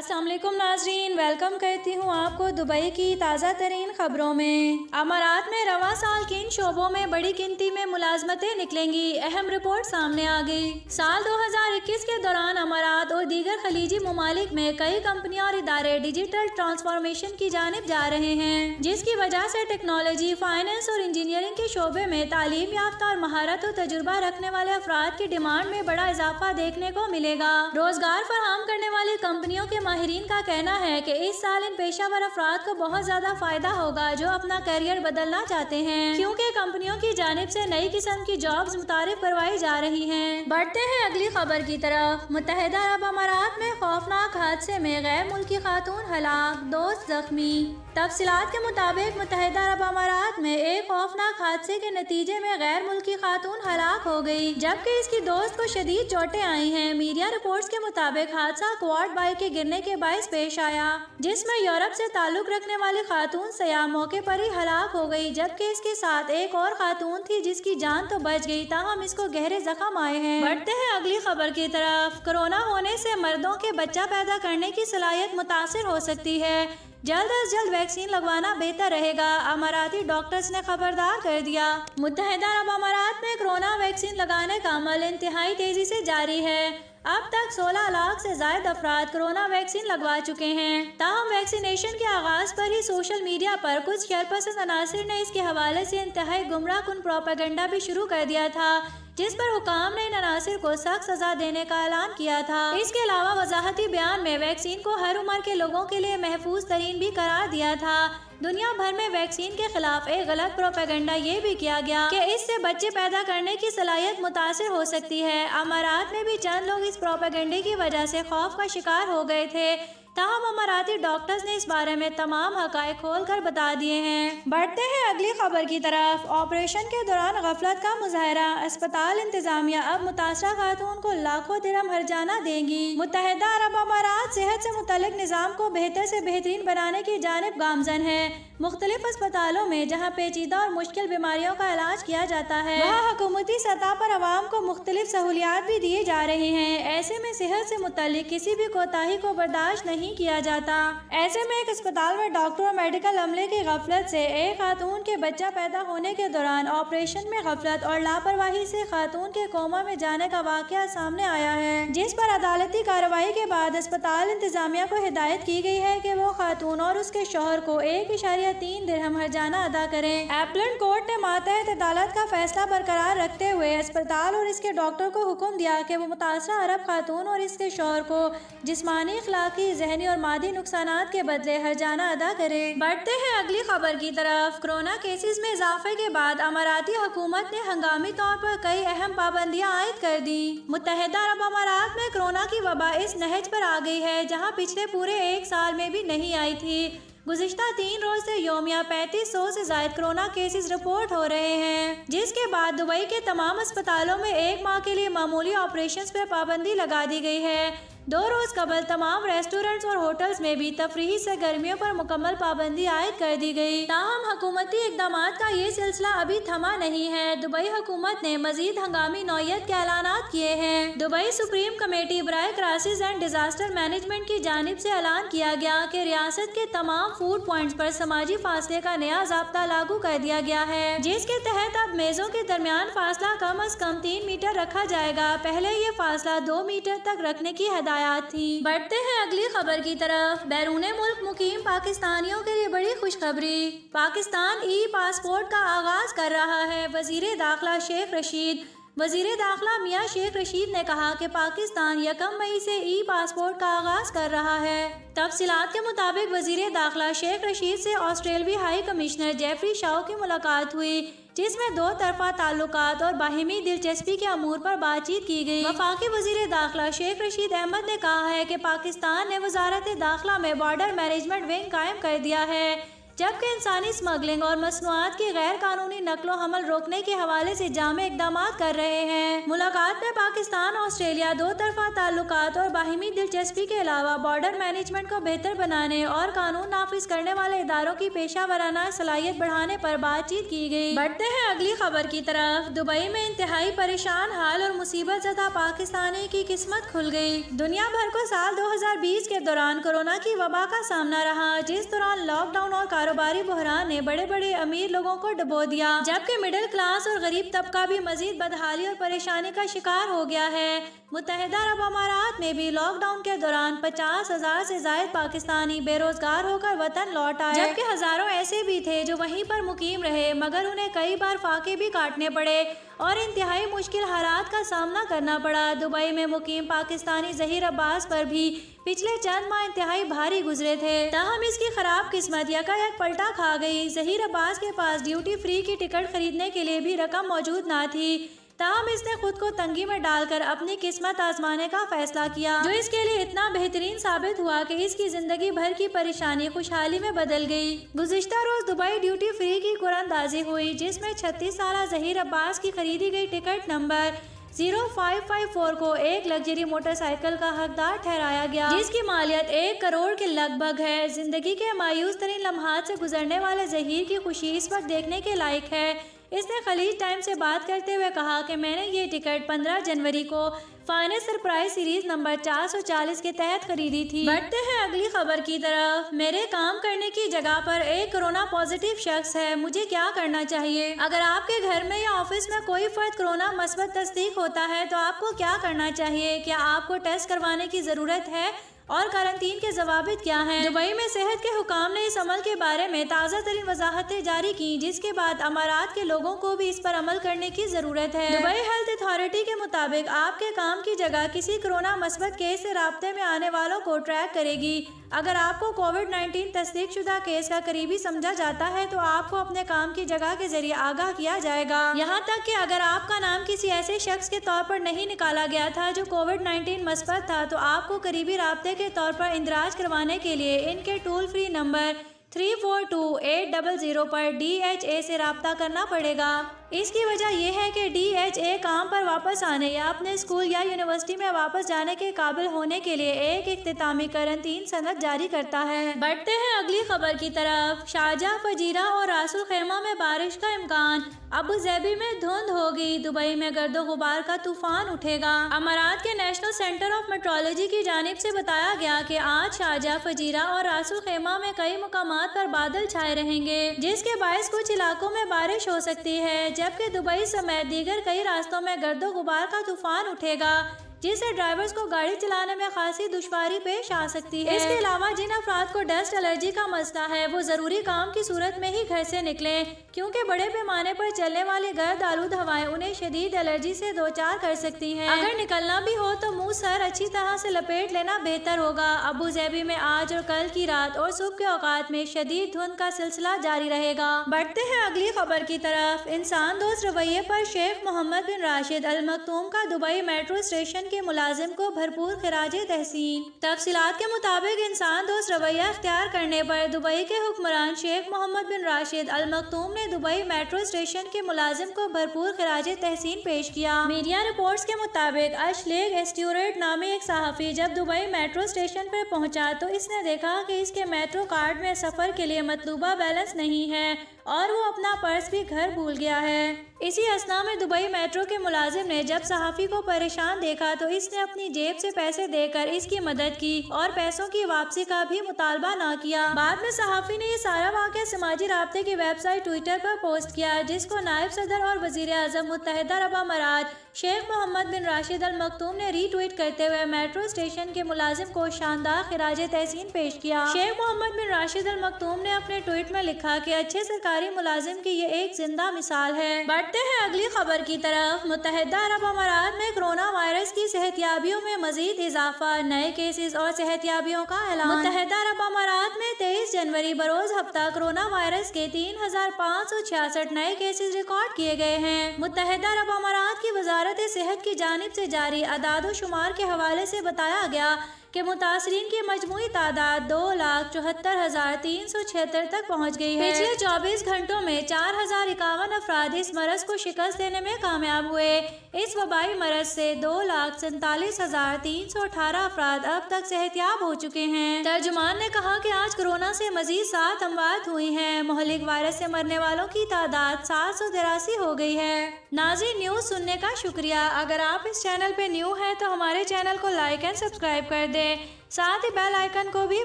अस्सलाम वालेकुम नाजरीन, वेलकम करती हूँ आपको दुबई की ताज़ा तरीन खबरों में। अमारात में रवा साल किन शोबों में बड़ी गिनती में मुलाजमतें निकलेंगी, अहम रिपोर्ट सामने आ गई। साल 2021 के दौरान अमारात और दीगर खलीजी ममालिक में कई कंपनियां और इदारे डिजिटल ट्रांसफॉर्मेशन की जानिब जा रहे हैं, जिसकी वजह से टेक्नोलॉजी, फाइनेंस और इंजीनियरिंग के शोबे में तालीम याफ्ता और महारत और तजुर्बा रखने वाले अफराद की डिमांड में बड़ा इजाफा देखने को मिलेगा। रोजगार फराहम करने वाली कंपनियों के माहिरीन का कहना है कि इस साल इन पेशावर अफराद को बहुत ज्यादा फायदा होगा जो अपना करियर बदलना चाहते हैं, क्योंकि कंपनियों की जानिब से नई किस्म की जॉब्स मुतारिफ करवाई जा रही हैं। बढ़ते हैं अगली खबर की तरफ। मुत्तहिदा अरब अमारात में खौफनाक हादसे में गैर मुल्की खातून हलाक, 2 जख्मी। तफसीलात के मुताबिक मुत्तहिदा अरब अमारात में एक खौफनाक हादसे के नतीजे में गैर मुल्की खातून हलाक हो गई, जबकि इसकी दोस्त को शदीद चोटें आई हैं। मीडिया रिपोर्ट्स के मुताबिक हादसा क्वाड बाइक के गिरने के बायस पेश आया, जिसमें यूरोप से ताल्लुक रखने वाली खातून सयाह मौके पर ही हलाक हो गई, जबकि इसके साथ एक और खातून थी जिसकी जान तो बच गई, ताहम इसको गहरे जख्म आए हैं। बढ़ते हैं अगली खबर की तरफ। कोरोना होने से मर्दों के बच्चा पैदा करने की सलाहियत मुतासिर हो सकती है, जल्द अज जल्द वैक्सीन लगवाना बेहतर रहेगा, अमाराती डॉक्टर्स ने खबरदार कर दिया। मुत्तहिदा अरब अमारात में कोरोना वैक्सीन लगाने का अमल इंतहाई तेजी से जारी है। अब तक 16 लाख से ज्यादा अफराद कोरोना वैक्सीन लगवा चुके हैं। ताहम वैक्सीनेशन के आगाज पर ही सोशल मीडिया पर कुछ शरपसंद अनासिर ने इसके हवाले से इंतहाई गुमराह कुन प्रोपेगेंडा भी शुरू कर दिया था, जिस पर हुकाम ने इन अनासिर को सख्त सजा देने का ऐलान किया था। इसके अलावा वजाहती बयान में वैक्सीन को हर उम्र के लोगों के लिए महफूज तरीन भी करार दिया था। दुनिया भर में वैक्सीन के खिलाफ एक गलत प्रोपेगेंडा ये भी किया गया कि इससे बच्चे पैदा करने की सलाहियत मुतासिर हो सकती है। अमारात में भी चंद लोग इस प्रोपेगेंडे की वजह से खौफ का शिकार हो गए थे, ताहम अमाराती डॉक्टर्स ने इस बारे में तमाम हकायक खोल कर बता दिए हैं। बढ़ते हैं अगली खबर की तरफ। ऑपरेशन के दौरान गफलत का मुजाहरा, अस्पताल इंतजामिया अब मुतासरा खातून को लाखों दिरहम हर्जाना देंगी। मुत्तहिदा अरब अमारात सेहत से मुतल्लिक निज़ाम को बेहतर से बेहतरीन बनाने की जानिब गामजन है। मुख्तलिफ अस्पतालों में जहाँ पेचीदा और मुश्किल बीमारियों का इलाज किया जाता है, वहाँ हुकूमती सतह पर अवाम को मुख्तलिफ सहूलियात भी दिए जा रहे हैं। ऐसे में सेहत से मुतल्लिक किसी भी कोताही को बर्दाश्त नहीं किया जाता। ऐसे में एक अस्पताल में डॉक्टर और मेडिकल अमले की गफलत से एक खातून के बच्चा पैदा होने के दौरान ऑपरेशन में गफलत और लापरवाही से खातून के कोमा में जाने का वाकया सामने आया है, जिस पर अदालती कार्रवाई के बाद अस्पताल इंतजामिया को हिदायत की गई है कि वो खातून और उसके शौहर को 1.3 दिरहम हर्जाना अदा करें। एपलेट कोर्ट ने मातहत अदालत का फैसला बरकरार रखते हुए अस्पताल और इसके डॉक्टर को हुक्म दिया कि वो मुतासरा अरब खातून और इसके शौहर को जिस्मानी, इखलाकी, जहनी और मादी नुकसानात के बदले हर्जाना अदा करे। बढ़ते हैं अगली खबर की तरफ। कोरोना केसेस में इजाफे के बाद अमाराती हुकूमत ने हंगामी तौर पर कई अहम पाबंदियां आयद कर दी। मुत्तहिदा अरब अमारात में कोरोना की वबा इस नहज पर आ गई है जहां पिछले पूरे 1 साल में भी नहीं आई थी। गुज़िश्ता 3 रोज से योमिया 3500 से ज्यादा कोरोना केसेस रिपोर्ट हो रहे हैं, जिसके बाद दुबई के तमाम अस्पतालों में 1 माह के लिए मामूली ऑपरेशंस पर पाबंदी लगा दी गई है। 2 रोज कबल तमाम रेस्टोरेंट्स और होटल्स में भी तफरीही सरगर्मियों पर मुकम्मल पाबंदी आयद कर दी गई। ताहम हुकूमती इकदामात का ये सिलसिला अभी थमा नहीं है। दुबई हुकूमत ने मजीद हंगामी नौयत के ऐलानात किए हैं। दुबई सुप्रीम कमेटी बराए क्राइसिस एंड डिजास्टर मैनेजमेंट की जानिब से ऐलान किया गया कि रियासत के तमाम फूड पॉइंट्स पर समाजी फासले का नया ज़ाब्ता लागू कर दिया गया है, जिसके तहत अब मेजों के दरमियान फासला कम अज कम 3 मीटर रखा जाएगा। पहले ये फासला 2 मीटर तक रखने की थी। बढ़ते हैं अगली खबर की तरफ। बैरूने मुल्क मुकीम पाकिस्तानियों के लिए बड़ी खुशखबरी, पाकिस्तान ई पासपोर्ट का आगाज कर रहा है। वजीर दाखिला शेख रशीद वजीर दाखिला मियाँ शेख रशीद ने कहा कि पाकिस्तान 1 मई से ई पासपोर्ट का आगाज कर रहा है। तफसीलात के मुताबिक वजीर दाखिला शेख रशीद से ऑस्ट्रेलवी हाई कमिश्नर जेफरी शाह की मुलाकात हुई, जिसमें 2 तरफा ताल्लुकात और बाहिमी दिलचस्पी के अमूर पर बातचीत की गई। वफाकी वजीर दाखिला शेख रशीद अहमद ने कहा है कि पाकिस्तान ने वजारत दाखिला में बॉर्डर मैनेजमेंट विंग कायम कर दिया है, जबकि इंसानी स्मगलिंग और मसनूआत की गैर कानूनी नकलो हमल रोकने के हवाले से जामे इकदाम कर रहे हैं। मुलाकात में पाकिस्तान ऑस्ट्रेलिया दो तरफा ताल्लुकात और बाहिमी दिलचस्पी के अलावा बॉर्डर मैनेजमेंट को बेहतर बनाने और कानून नाफिज करने वाले इदारों की पेशा वराना सलाहियत बढ़ाने पर बातचीत की गई। बढ़ते हैं अगली खबर की तरफ। दुबई में इंतहाई परेशान हाल और मुसीबत ज़दा पाकिस्तानी की किस्मत खुल गई। दुनिया भर को साल 2020 के दौरान कोरोना की वबा का सामना रहा, जिस दौरान लॉकडाउन और कारोबारी बहरान ने बड़े बड़े अमीर लोगों को डुबो दिया, जबकि मिडिल क्लास और गरीब तबका भी मजीद बदहाली और परेशानी का शिकार हो गया है। मुत्तहिदा अरब अमारात में भी लॉकडाउन के दौरान 50,000 से ज्यादा पाकिस्तानी बेरोजगार होकर वतन लौट आए, जबकि हजारों ऐसे भी थे जो वहीं पर मुकीम रहे मगर उन्हें कई बार फाके भी काटने पड़े और इंतहाई मुश्किल हालात का सामना करना पड़ा। दुबई में मुकीम पाकिस्तानी जहीर अब्बास पर भी पिछले चंद माह इंतहाई भारी गुजरे थे, ताहम इसकी खराब किस्मत यकायक पलटा खा गई। जहीर अब्बास के पास ड्यूटी फ्री की टिकट खरीदने के लिए भी रकम मौजूद न थी, ताहम इसने खुद को तंगी में डालकर अपनी किस्मत आजमाने का फैसला किया, जो इसके लिए इतना बेहतरीन साबित हुआ कि इसकी जिंदगी भर की परेशानी खुशहाली में बदल गई। गुज़िश्ता रोज दुबई ड्यूटी फ्री की कुरानंदाजी हुई, जिसमें 36 साला जहीर अब्बास की खरीदी गई टिकट नंबर 0554 को एक लग्जरी मोटरसाइकिल का हकदार ठहराया गया, जिसकी मालियत 1 करोड़ के लगभग है। जिंदगी के मायूस तरीन लम्हात से गुजरने वाले जहीर की खुशी इस वक्त देखने के लायक है। इसने खलीज टाइम से बात करते हुए कहा कि मैंने ये टिकट 15 जनवरी को फाइनेंस सरप्राइज सीरीज नंबर 440 के तहत खरीदी थी। बढ़ते हैं अगली खबर की तरफ। मेरे काम करने की जगह पर एक कोरोना पॉजिटिव शख्स है, मुझे क्या करना चाहिए? अगर आपके घर में या ऑफिस में कोई फर्द कोरोना मस्बत तस्दीक होता है तो आपको क्या करना चाहिए? क्या आपको टेस्ट करवाने की जरूरत है और कारंटीन के जवाबित क्या हैं? दुबई में सेहत के हुकाम ने इस अमल के बारे में ताज़ा तरीन वजाहतें जारी की, जिसके बाद अमारात के लोगों को भी इस पर अमल करने की जरूरत है। दुबई हेल्थ अथॉरिटी के मुताबिक आपके काम की जगह किसी कोरोना मस्बत केस से राब्ते में आने वालों को ट्रैक करेगी। अगर आपको कोविड-19 तस्दीक शुदा केस का करीबी समझा जाता है तो आपको अपने काम की जगह के जरिए आगाह किया जाएगा। यहाँ तक कि अगर आपका नाम किसी ऐसे शख्स के तौर पर नहीं निकाला गया था जो कोविड-19 मस्बत था, तो आपको करीबी राब्ते के तौर पर इंदराज करवाने के लिए इनके टोल फ्री नंबर 342800 पर DHA से राब्ता करना पड़ेगा। इसकी वजह यह है कि DHA काम पर वापस आने या अपने स्कूल या यूनिवर्सिटी में वापस जाने के काबिल होने के लिए एक इख्तितामी करंटीन सनद जारी करता है। बढ़ते हैं अगली खबर की तरफ। शारजाह, फजीरा और रासुल खैमा में बारिश का इम्कान। अबू ज़ैबी में धुंध होगी, दुबई में गर्दो गुबार का तूफान उठेगा। अमारात के नेशनल सेंटर ऑफ मेट्रोलॉजी की जानिब से बताया गया कि आज शारजाह, फजीरा और रासुल खैमा में कई मुकामात पर बादल छाए रहेंगे, जिसके बायस कुछ इलाकों में बारिश हो सकती है, जबकि दुबई समेत दीगर कई रास्तों में गर्दो गुबार का तूफान उठेगा, जिससे ड्राइवर्स को गाड़ी चलाने में खासी दुश्वारी पेश आ सकती है। इसके अलावा जिन अफराद को डस्ट एलर्जी का मसला है वो जरूरी काम की सूरत में ही घर से निकलें, क्योंकि बड़े पैमाने पर चलने वाली गर्द आलूद हवाएं उन्हें शदीद एलर्जी से दो चार कर सकती हैं। अगर निकलना भी हो तो मुंह सर अच्छी तरह से लपेट लेना बेहतर होगा। अबू ज़ैबी में आज और कल की रात और सुबह के औकात में शदीद धुंध का सिलसिला जारी रहेगा। बढ़ते हैं अगली खबर की तरफ। इंसान दोस्त रवैये पर शेख मोहम्मद बिन राशिद अल मखतूम का दुबई मेट्रो स्टेशन के मुलाजिम को भरपूर खिराजे तहसीन। तफसीलात के मुताबिक इंसान दोस्त रवैया अख्तियार करने पर दुबई के हुक्मरान शेख मोहम्मद बिन राशिद अल मखतूम ने दुबई मेट्रो स्टेशन के मुलाजिम को भरपूर खिराजे तहसीन पेश किया। मीडिया रिपोर्ट्स के मुताबिक अशलेग एस्ट्यूरेट नामे एक सहाफ़ी जब दुबई मेट्रो स्टेशन पर पहुंचा तो इसने देखा कि इसके मेट्रो कार्ड में सफर के लिए मतलूबा बैलेंस नहीं है और वो अपना पर्स भी घर भूल गया है। इसी असना में दुबई मेट्रो के मुलाजिम ने जब सहाफ़ी को परेशान देखा तो इसने अपनी जेब से पैसे देकर इसकी मदद की और पैसों की वापसी का भी मुतालबा न किया। बाद में सहाफ़ी ने ये सारा वाक़या समाजी राब्ते की वेबसाइट ट्विटर पर पोस्ट किया, जिसको नायब सदर और वज़ीर आज़म मुत्तहिदा अरब अमारात शेख मोहम्मद बिन राशिद अल मखतूम ने रीट्वीट करते हुए मेट्रो स्टेशन के मुलाजिम को शानदार खिराजे तहसीन पेश किया। शेख मोहम्मद बिन राशिद अल मखतूम ने अपने ट्वीट में लिखा कि अच्छे सरकारी मुलाजिम की ये एक जिंदा मिसाल है। बढ़ते हैं अगली खबर की तरफ। मुत्तहिदा अरब अमारात में कोरोना वायरस की सेहतियाबियों में मजीद इजाफा, नए केसेस और सेहतियाबियों का ऐलान। मुत्तहिदा अरब अमारात में 23 जनवरी बरोज हफ्ता कोरोना वायरस के 3566 नए केसेस रिकॉर्ड किए गए हैं। मुत्तहिदा अरब अमारात की वजारत सेहत की जानिब से जारी अदाद शुमार के हवाले से बताया गया कि मुतासरीन की मजमूई तादाद 2,74,376 तक पहुँच गई है। पिछले 24 घंटों में 4,051 अफराद इस मरज को शिकस्त देने में कामयाब हुए। इस वबाई मरज से 2,47,318 अफराद अब तक सेहतियाब हो चुके हैं। तर्जुमान ने कहा कि आज कोरोना से मजीद 7 अमवात हुई हैं। मोहलिक वायरस से मरने वालों की तादाद 783 हो गई है। नाज़रीन, न्यूज़ सुनने का शुक्रिया। अगर आप इस चैनल पे न्यू हैं तो हमारे चैनल को लाइक एंड सब्सक्राइब कर दें, साथ ही बेल आइकन को भी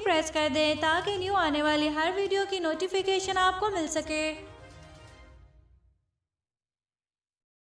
प्रेस कर दें ताकि न्यू आने वाली हर वीडियो की नोटिफिकेशन आपको मिल सके।